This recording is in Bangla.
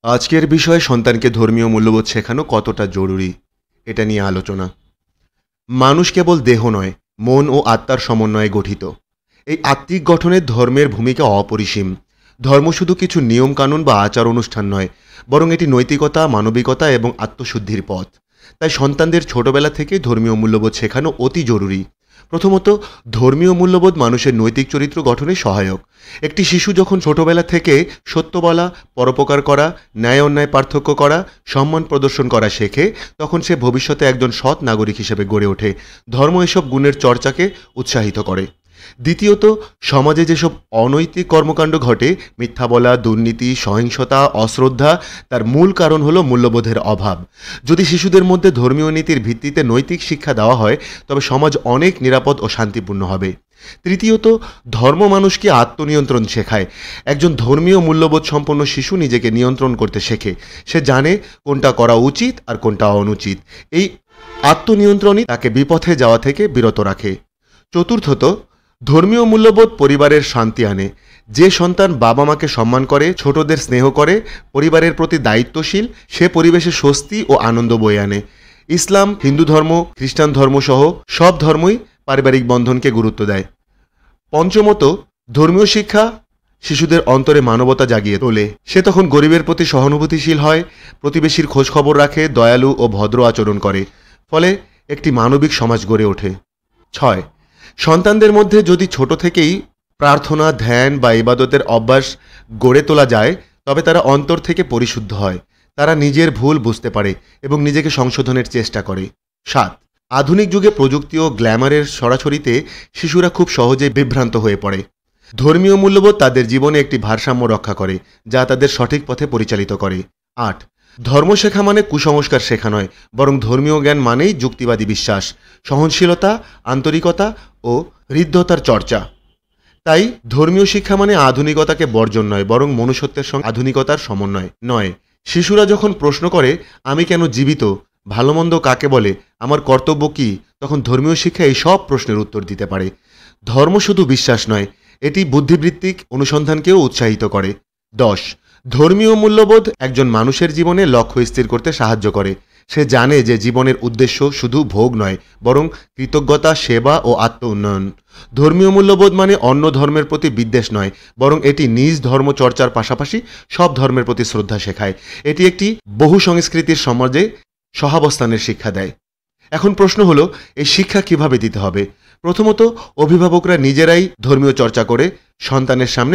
আজকের বিষয় সন্তানকে ধর্মীয় মূল্যবোধ শেখানো কতটা জরুরি এটা নিয়ে আলোচনা। মানুষ কেবল দেহ নয়, মন ও আত্মার সমন্বয়ে গঠিত। এই আত্মিক গঠনে ধর্মের ভূমিকা অপরিসীম। ধর্ম শুধু কিছু নিয়মকানুন বা আচার অনুষ্ঠান নয়, বরং এটি নৈতিকতা, মানবিকতা এবং আত্মশুদ্ধির পথ। তাই সন্তানদের ছোটবেলা থেকেই ধর্মীয় মূল্যবোধ শেখানো অতি জরুরি। প্রথমত, ধর্মীয় মূল্যবোধ মানুষের নৈতিক চরিত্র গঠনে সহায়ক। একটি শিশু যখন ছোটবেলা থেকে সত্য বলা, পরোপকার করা, ন্যায় অন্যায় পার্থক্য করা, সম্মান প্রদর্শন করা শেখে, তখন সে ভবিষ্যতে একজন সৎ নাগরিক হিসেবে গড়ে ওঠে। ধর্ম এসব গুণের চর্চাকে উৎসাহিত করে। দ্বিতীয়ত, সমাজে যেসব অনৈতিক কর্মকাণ্ড ঘটে, মিথ্যা বলা, দুর্নীতি, সহিংসতা, অশ্রদ্ধা, তার মূল কারণ হলো মূল্যবোধের অভাব। যদি শিশুদের মধ্যে ধর্মীয় নীতির ভিত্তিতে নৈতিক শিক্ষা দেওয়া হয়, তবে সমাজ অনেক নিরাপদ ও শান্তিপূর্ণ হবে। তৃতীয়ত, ধর্ম মানুষকে আত্মনিয়ন্ত্রণ শেখায়। একজন ধর্মীয় মূল্যবোধ সম্পন্ন শিশু নিজেকে নিয়ন্ত্রণ করতে শেখে। সে জানে কোনটা করা উচিত আর কোনটা অনুচিত। এই আত্মনিয়ন্ত্রণই তাকে বিপথে যাওয়া থেকে বিরত রাখে। চতুর্থত, ধর্মীয় মূল্যবোধ পরিবারের শান্তি আনে। যে সন্তান বাবা মাকে সম্মান করে, ছোটদের স্নেহ করে, পরিবারের প্রতি দায়িত্বশীল, সে পরিবেশে স্বস্তি ও আনন্দ বয়ে আনে। ইসলাম, হিন্দু ধর্ম, খ্রিস্টান ধর্ম সহ সব ধর্মই পারিবারিক বন্ধনকে গুরুত্ব দেয়। পঞ্চমত, ধর্মীয় শিক্ষা শিশুদের অন্তরে মানবতা জাগিয়ে তোলে। সে তখন গরিবের প্রতি সহানুভূতিশীল হয়, প্রতিবেশীর খোঁজ খবর রাখে, দয়ালু ও ভদ্র আচরণ করে। ফলে একটি মানবিক সমাজ গড়ে ওঠে। 6, সন্তানদের মধ্যে যদি ছোট থেকেই প্রার্থনা, ধ্যান বা ইবাদতের অভ্যাস গড়ে তোলা যায়, তবে তারা অন্তর থেকে পরিশুদ্ধ হয়। তারা নিজের ভুল বুঝতে পারে এবং নিজেকে সংশোধনের চেষ্টা করে। 7, আধুনিক যুগে প্রযুক্তি ও গ্ল্যামারের ছড়াছড়িতে শিশুরা খুব সহজে বিভ্রান্ত হয়ে পড়ে। ধর্মীয় মূল্যবোধ তাদের জীবনে একটি ভারসাম্য রক্ষা করে, যা তাদের সঠিক পথে পরিচালিত করে। 8, ধর্ম শেখা মানে কুসংস্কার শেখা নয়, বরং ধর্মীয় জ্ঞান মানেই যুক্তিবাদী বিশ্বাস, সহনশীলতা, আন্তরিকতা ও হৃদ্যতার চর্চা। তাই ধর্মীয় শিক্ষা মানে আধুনিকতাকে বর্জন নয়, বরং মনুষ্যত্বের সঙ্গে আধুনিকতার সমন্বয় নয়। শিশুরা যখন প্রশ্ন করে, আমি কেন জীবিত, ভালো মন্দ কাকে বলে, আমার কর্তব্য কী, তখন ধর্মীয় শিক্ষা এই সব প্রশ্নের উত্তর দিতে পারে। ধর্ম শুধু বিশ্বাস নয়, এটি বুদ্ধিবৃত্তিক অনুসন্ধানকেও উৎসাহিত করে। 10, ধর্মীয় মূল্যবোধ একজন মানুষের জীবনে লক্ষ্য স্থির করতে সাহায্য করে। সে জানে যে জীবনের উদ্দেশ্য শুধু ভোগ নয়, বরং কৃতজ্ঞতা, সেবা ও আত্ম উন্নয়ন। ধর্মীয় মূল্যবোধ মানে অন্য ধর্মের প্রতি বিদ্বেষ নয়, বরং এটি নিজ ধর্ম চর্চার পাশাপাশি সব ধর্মের প্রতি শ্রদ্ধা শেখায়। এটি একটি বহু সংস্কৃতির সমাজে সহাবস্থানের শিক্ষা দেয়। এখন প্রশ্ন হলো, এই শিক্ষা কিভাবে দিতে হবে? প্রথমত, অভিভাবকরা নিজেরাই ধর্মীয় চর্চা করে সন্তানের সামনে